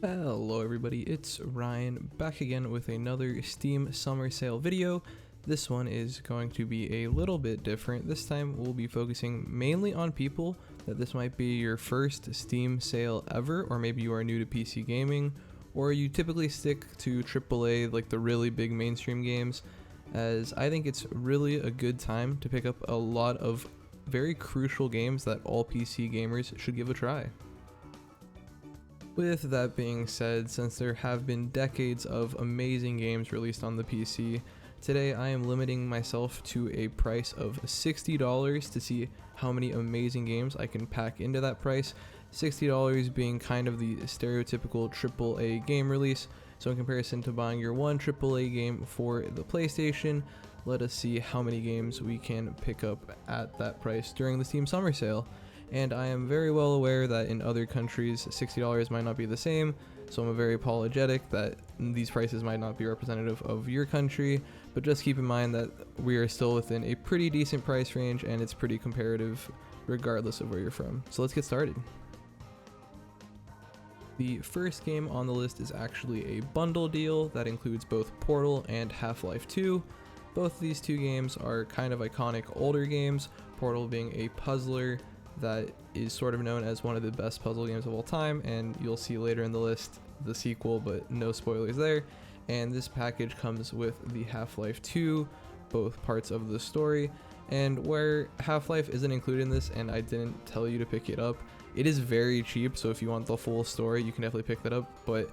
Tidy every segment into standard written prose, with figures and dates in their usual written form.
Hello everybody, it's Ryan back again with another Steam summer sale video. This one is going to be a little bit different. This time we'll be focusing mainly on people that this might be your first Steam sale ever, or maybe you are new to PC gaming, or you typically stick to AAA, like the really big mainstream games, as I think it's really a good time to pick up a lot of very crucial games that all PC gamers should give a try. With that being said, since there have been decades of amazing games released on the PC, today I am limiting myself to a price of $60 to see how many amazing games I can pack into that price. $60 being kind of the stereotypical AAA game release. So in comparison to buying your one AAA game for the PlayStation, let us see how many games we can pick up at that price during the Steam Summer Sale. And I am very well aware that in other countries $60 might not be the same, so I'm very apologetic that these prices might not be representative of your country, but just keep in mind that we are still within a pretty decent price range and it's pretty comparative regardless of where you're from. So let's get started. The first game on the list is actually a bundle deal that includes both Portal and HalfLife 2. Both of these two games are kind of iconic older games, Portal being a puzzler that is sort of known as one of the best puzzle games of all time, and you'll see later in the list the sequel, but no spoilers there. And this package comes with the Half-Life 2, both parts of the story, and where Half-Life isn't included in this and I didn't tell you to pick it up, it is very cheap, so if you want the full story you can definitely pick that up, but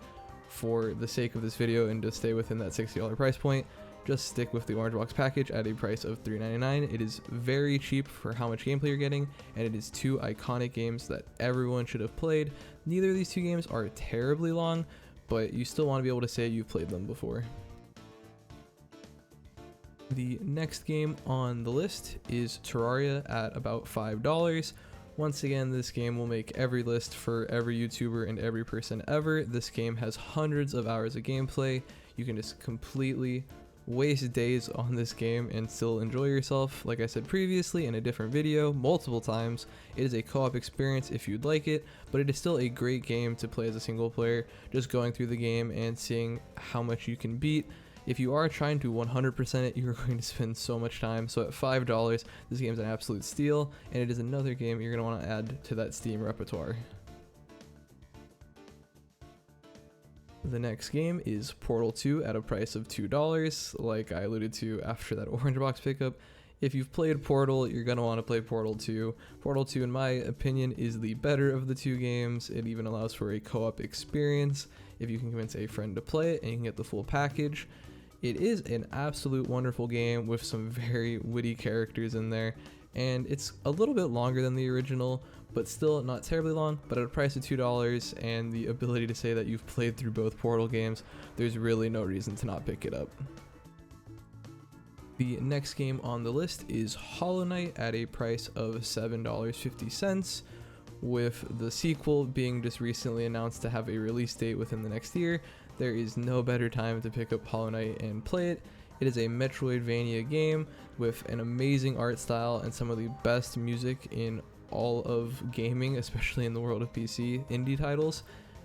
for the sake of this video and to stay within that $60 price point, just stick with the orange box package at a price of $3.99. It is very cheap for how much gameplay you're getting, and it is two iconic games that everyone should have played. Neither of these two games are terribly long, but you still want to be able to say you've played them before. The next game on the list is Terraria at about $5. Once again, this game will make every list for every YouTuber and every person ever. This game has hundreds of hours of gameplay. You can just completely waste days on this game and still enjoy yourself. Like I said previously in a different video multiple times, it is a co-op experience if you'd like it, but it is still a great game to play as a single player, just going through the game and seeing how much you can beat. If you are trying to 100% it, you're going to spend so much time. So at $5, this game is an absolute steal, and it is another game you're going to want to add to that Steam repertoire. The next game is Portal 2 at a price of $2, like I alluded to after that orange box pickup. If you've played Portal, you're going to want to play Portal 2. Portal 2, in my opinion, is the better of the two games. It even allows for a co-op experience if you can convince a friend to play it and you can get the full package. It is an absolute wonderful game with some very witty characters in there, and it's a little bit longer than the original, but still not terribly long. But at a price of $2 and the ability to say that you've played through both Portal games, there's really no reason to not pick it up. The next game on the list is Hollow Knight at a price of $7.50, with the sequel being just recently announced to have a release date within the next year. There is no better time to pick up Hollow Knight and play it. It is a Metroidvania game with an amazing art style and some of the best music in all of gaming, especially in the world of PC indie titles,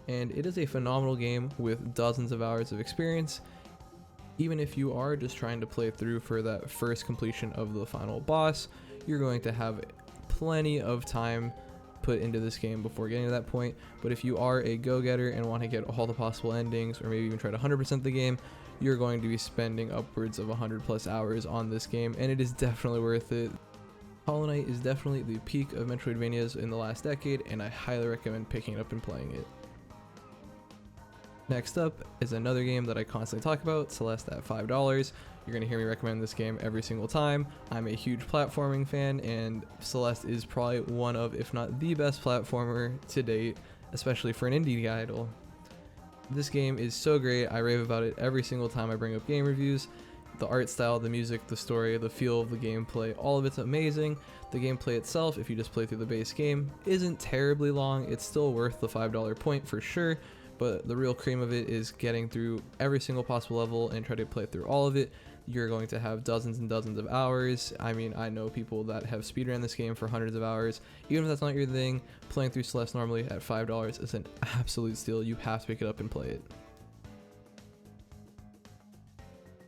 and it is a phenomenal game with dozens of hours of experience. Even if you are just trying to play through for that first completion of the final boss, you're going to have plenty of time put into this game before getting to that point. But if you are a go-getter and want to get all the possible endings, or maybe even try to 100% the game, you're going to be spending upwards of 100+ hours on this game, and it is definitely worth it. Hollow Knight is definitely the peak of Metroidvanias in the last decade, and I highly recommend picking it up and playing it. Next up is another game that I constantly talk about, Celeste at $5. You're going to hear me recommend this game every single time. I'm a huge platforming fan, and Celeste is probably one of, if not the best platformer to date, especially for an indie title. This game is so great, I rave about it every single time I bring up game reviews. The art style, the music, the story, the feel of the gameplay, all of it's amazing. The gameplay itself, if you just play through the base game, isn't terribly long. It's still worth the $5 point for sure, but the real cream of it is getting through every single possible level and try to play through all of it. You're going to have dozens and dozens of hours. I mean, I know people that have speedrun this game for hundreds of hours. Even if that's not your thing, playing through Celeste normally at $5 is an absolute steal. You have to pick it up and play it.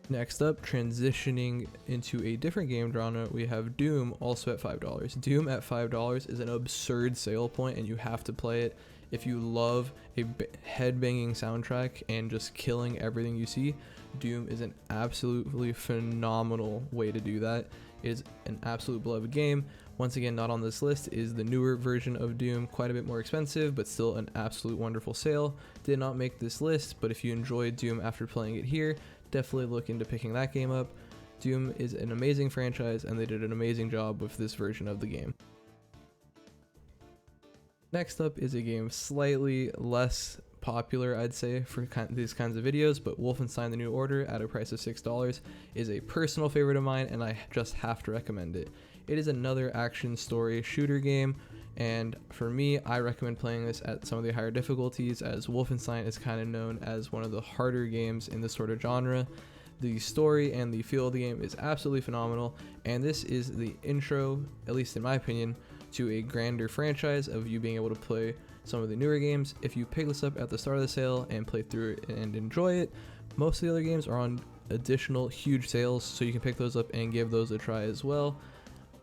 Next up, transitioning into a different game genre, we have Doom, also at $5. Doom at $5 is an absurd sale point, and you have to play it. If you love a head-banging soundtrack and just killing everything you see, Doom is an absolutely phenomenal way to do that. It is an absolute beloved game. Once again, not on this list is the newer version of Doom, quite a bit more expensive, but still an absolute wonderful sale. Did not make this list, but if you enjoyed Doom after playing it here, definitely look into picking that game up. Doom is an amazing franchise, and they did an amazing job with this version of the game. Next up is a game slightly less popular, I'd say, for these kinds of videos, but Wolfenstein: The New Order at a price of $6 is a personal favorite of mine, and I just have to recommend it. It is another action story shooter game, and for me, I recommend playing this at some of the higher difficulties, as Wolfenstein is kind of known as one of the harder games in this sort of genre. The story and the feel of the game is absolutely phenomenal, and this is the intro, at least in my opinion, to a grander franchise of you being able to play some of the newer games. If you pick this up at the start of the sale and play through it and enjoy it, most of the other games are on additional huge sales, so you can pick those up and give those a try as well.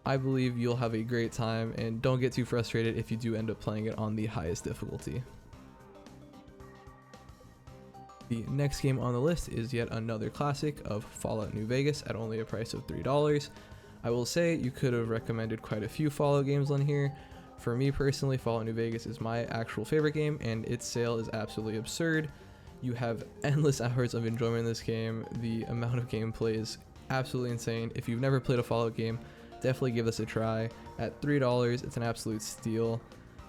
I believe you'll have a great time, and don't get too frustrated if you do end up playing it on the highest difficulty. The next game on the list is yet another classic of Fallout New Vegas at only a price of $3. I will say you could have recommended quite a few Fallout games on here. For me personally, Fallout New Vegas is my actual favorite game, and its sale is absolutely absurd. You have endless hours of enjoyment in this game. The amount of gameplay is absolutely insane. If you've never played a Fallout game, definitely give this a try. At $3, it's an absolute steal.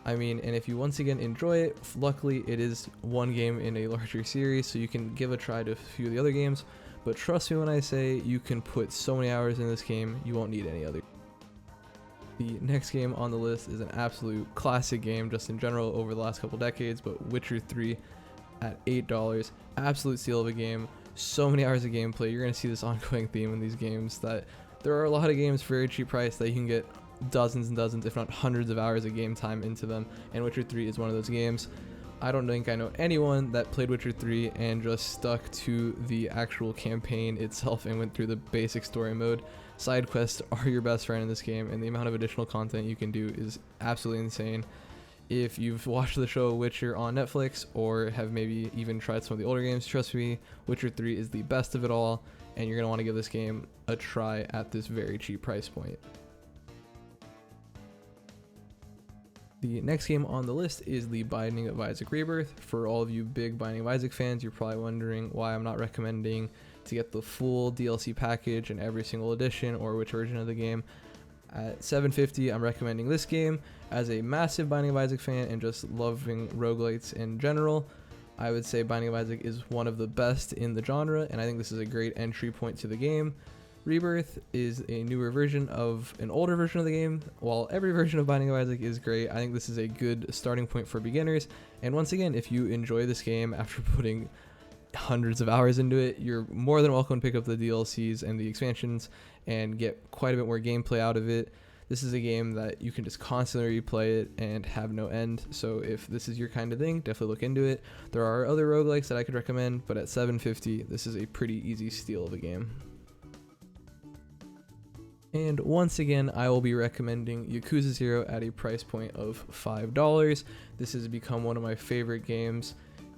I mean, and if you once again enjoy it, luckily it is one game in a larger series, so you can give a try to a few of the other games. But trust me when I say you can put so many hours in this game, you won't need any other. The next game on the list is an absolute classic game just in general over the last couple decades, but Witcher 3 at $8. Absolute steal of a game. So many hours of gameplay. You're going to see this ongoing theme in these games, that there are a lot of games for a very cheap price that you can get dozens and dozens, if not hundreds of hours of game time into them, and Witcher 3 is one of those games. I don't think I know anyone that played Witcher 3 and just stuck to the actual campaign itself and went through the basic story mode. Side quests are your best friend in this game, and the amount of additional content you can do is absolutely insane. If you've watched the show Witcher on Netflix, or have maybe even tried some of the older games, trust me, Witcher 3 is the best of it all, and you're going to want to give this game a try at this very cheap price point. The next game on the list is The Binding of Isaac Rebirth. For all of you big Binding of Isaac fans, you're probably wondering why I'm not recommending to get the full DLC package in every single edition, or which version of the game. At $7.50, I'm recommending this game. As a massive Binding of Isaac fan and just loving roguelites in general, I would say Binding of Isaac is one of the best in the genre, and I think this is a great entry point to the game. Rebirth is a newer version of an older version of the game. While every version of Binding of Isaac is great, I think this is a good starting point for beginners. And once again, if you enjoy this game after putting hundreds of hours into it, you're more than welcome to pick up the DLCs and the expansions and get quite a bit more gameplay out of it. This is a game that you can just constantly replay it and have no end. So if this is your kind of thing, definitely look into it. There are other roguelikes that I could recommend, but at $7.50, this is a pretty easy steal of a game. And once again, I will be recommending Yakuza Zero at a price point of $5. This has become one of my favorite games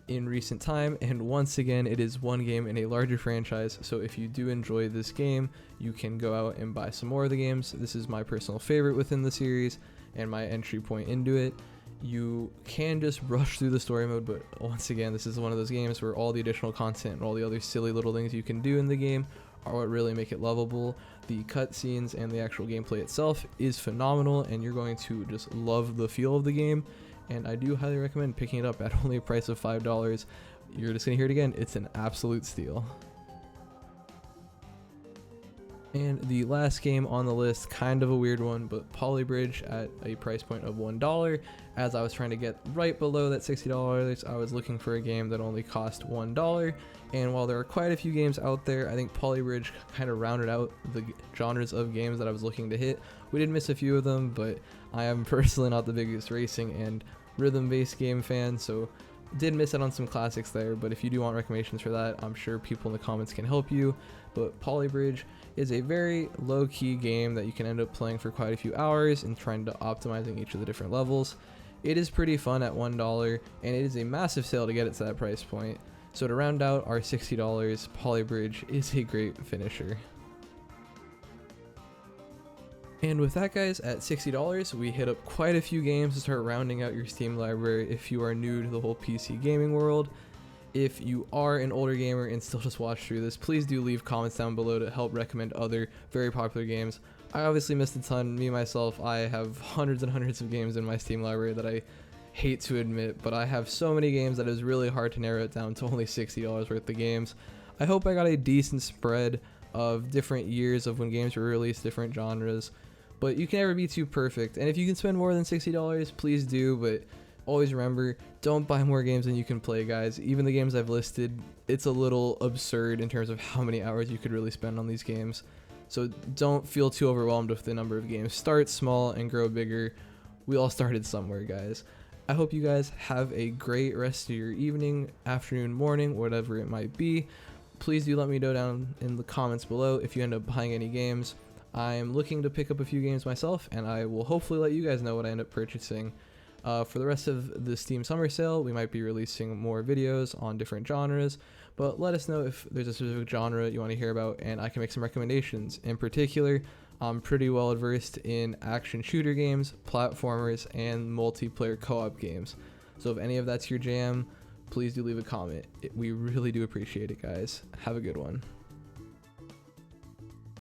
in recent time, and once again, it is one game in a larger franchise, so if you do enjoy this game, you can go out and buy some more of the games. This is my personal favorite within the series, and my entry point into it. You can just rush through the story mode, but once again, this is one of those games where all the additional content and all the other silly little things you can do in the game are what really make it lovable. The cutscenes and the actual gameplay itself is phenomenal, and you're going to just love the feel of the game, and I do highly recommend picking it up at only a price of $5. You're just gonna hear it again, it's an absolute steal. And the last game on the list, kind of a weird one, but Polybridge at a price point of $1. As I was trying to get right below that $60, I was looking for a game that only cost $1. And while there are quite a few games out there, I think Polybridge kind of rounded out the genres of games that I was looking to hit. We did miss a few of them, but I am personally not the biggest racing and rhythm-based game fan, so did miss out on some classics there. But if you do want recommendations for that, I'm sure people in the comments can help you. But Polybridge is a very low-key game that you can end up playing for quite a few hours and trying to optimizing each of the different levels. It is pretty fun at $1, and it is a massive sale to get it to that price point. So to round out our $60, Polybridge is a great finisher. And with that, guys, at $60, we hit up quite a few games to start rounding out your Steam library if you are new to the whole PC gaming world. If you are an older gamer and still just watch through this, please do leave comments down below to help recommend other very popular games. I obviously missed a ton. Me, myself, I have hundreds and hundreds of games in my Steam library that I hate to admit, but I have so many games that it was really hard to narrow it down to only $60 worth of games. I hope I got a decent spread of different years of when games were released, different genres, but you can never be too perfect. And if you can spend more than $60, please do, but always remember, don't buy more games than you can play, guys. Even the games I've listed, it's a little absurd in terms of how many hours you could really spend on these games. So don't feel too overwhelmed with the number of games. Start small and grow bigger. We all started somewhere, guys. I hope you guys have a great rest of your evening, afternoon, morning, whatever it might be. Please do let me know down in the comments below if you end up buying any games. I'm looking to pick up a few games myself, and I will hopefully let you guys know what I end up purchasing. For the rest of the Steam Summer Sale, we might be releasing more videos on different genres, but let us know if there's a specific genre you want to hear about, and I can make some recommendations. In particular, I'm pretty well versed in action shooter games, platformers, and multiplayer co-op games. So if any of that's your jam, please do leave a comment. We really do appreciate it, guys. Have a good one.